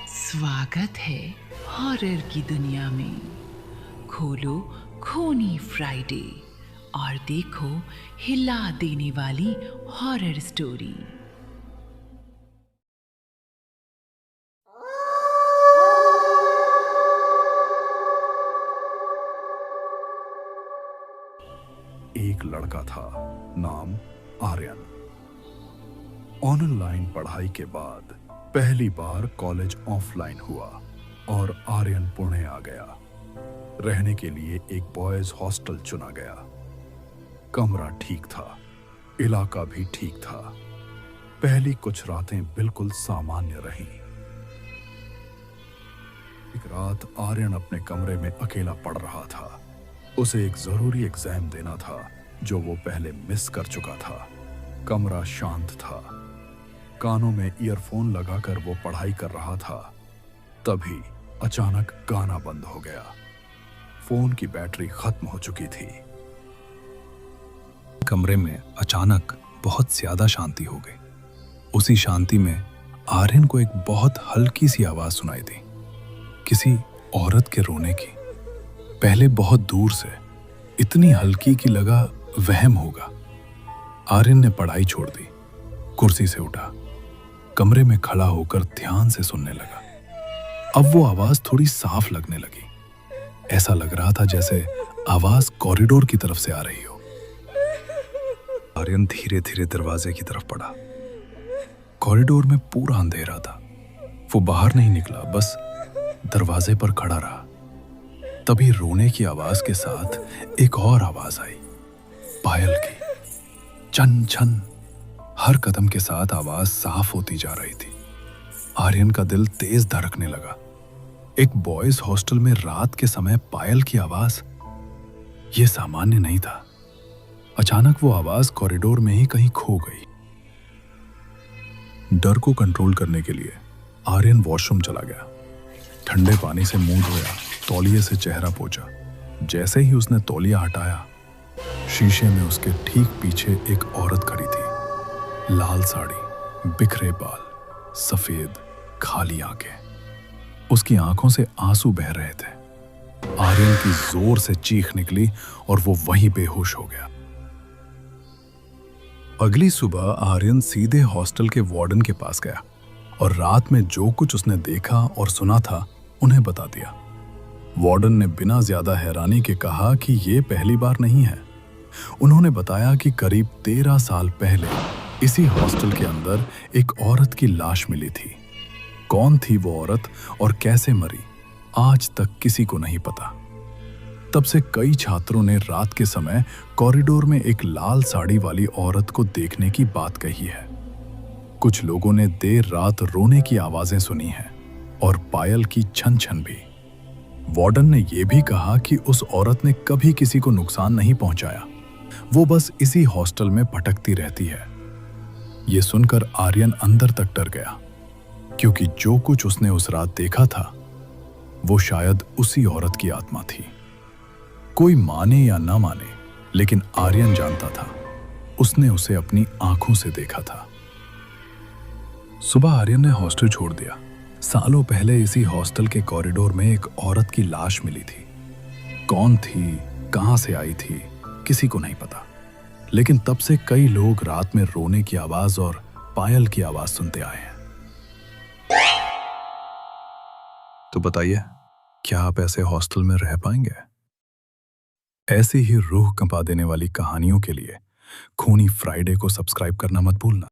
स्वागत है हॉरर की दुनिया में। खोलो खूनी फ्राइडे और देखो हिला देने वाली हॉरर स्टोरी। एक लड़का था, नाम आर्यन। ऑनलाइन पढ़ाई के बाद पहली बार कॉलेज ऑफलाइन हुआ और आर्यन पुणे आ गया। रहने के लिए एक बॉयज हॉस्टल चुना गया। कमरा ठीक था, इलाका भी ठीक था। पहली कुछ रातें बिल्कुल सामान्य रहीं। एक रात आर्यन अपने कमरे में अकेला पढ़ रहा था। उसे एक जरूरी एग्जाम देना था जो वो पहले मिस कर चुका था। कमरा शांत था। कानों में ईयरफोन लगाकर वो पढ़ाई कर रहा था। तभी अचानक गाना बंद हो गया। फोन की बैटरी खत्म हो चुकी थी। कमरे में अचानक बहुत ज्यादा शांति हो गई। उसी शांति में आर्यन को एक बहुत हल्की सी आवाज सुनाई दी, किसी औरत के रोने की। पहले बहुत दूर से, इतनी हल्की कि लगा वहम होगा। आर्यन ने पढ़ाई छोड़ दी, कुर्सी से उठा, कमरे में खड़ा होकर ध्यान से सुनने लगा। अब वो आवाज थोड़ी साफ लगने लगी। ऐसा लग रहा था जैसे आवाज कॉरिडोर की तरफ से आ रही हो। आर्यन धीरे धीरे दरवाजे की तरफ बढ़ा। कॉरिडोर में पूरा अंधेरा था। वो बाहर नहीं निकला, बस दरवाजे पर खड़ा रहा। तभी रोने की आवाज के साथ एक और आवाज आई, पायल की। छन छन। हर कदम के साथ आवाज साफ होती जा रही थी। आर्यन का दिल तेज धड़कने लगा। एक बॉयज हॉस्टल में रात के समय पायल की आवाज, यह सामान्य नहीं था। अचानक वो आवाज कॉरिडोर में ही कहीं खो गई। डर को कंट्रोल करने के लिए आर्यन वॉशरूम चला गया। ठंडे पानी से मुंह धोया, तौलिए से चेहरा पोंछा। जैसे ही उसने तौलिया हटाया, शीशे में उसके ठीक पीछे एक औरत खड़ी थी। लाल साड़ी, बिखरे बाल, सफेद खाली आंखें। उसकी आंखों से आंसू बह रहे थे। आर्यन की जोर से चीख निकली और वो वहीं बेहोश हो गया। अगली सुबह आर्यन सीधे हॉस्टल के वार्डन के पास गया और रात में जो कुछ उसने देखा और सुना था उन्हें बता दिया। वार्डन ने बिना ज्यादा हैरानी के कहा कि यह पहली बार नहीं है। उन्होंने बताया कि करीब 13 साल पहले इसी हॉस्टल के अंदर एक औरत की लाश मिली थी। कौन थी वो औरत और कैसे मरी, आज तक किसी को नहीं पता। तब से कई छात्रों ने रात के समय कॉरिडोर में एक लाल साड़ी वाली औरत को देखने की बात कही है। कुछ लोगों ने देर रात रोने की आवाजें सुनी हैं और पायल की छन छन भी। वार्डन ने यह भी कहा कि उस औरत ने कभी किसी को नुकसान नहीं पहुंचाया, वो बस इसी हॉस्टल में भटकती रहती है। यह सुनकर आर्यन अंदर तक डर गया, क्योंकि जो कुछ उसने उस रात देखा था वो शायद उसी औरत की आत्मा थी। कोई माने या ना माने, लेकिन आर्यन जानता था, उसने उसे अपनी आंखों से देखा था। सुबह आर्यन ने हॉस्टल छोड़ दिया। सालों पहले इसी हॉस्टल के कॉरिडोर में एक औरत की लाश मिली थी। कौन थी, कहां से आई थी, किसी को नहीं पता। लेकिन तब से कई लोग रात में रोने की आवाज और पायल की आवाज सुनते आए हैं। तो बताइए, क्या आप ऐसे हॉस्टल में रह पाएंगे? ऐसी ही रूह कंपा देने वाली कहानियों के लिए खूनी फ्राइडे को सब्सक्राइब करना मत भूलना।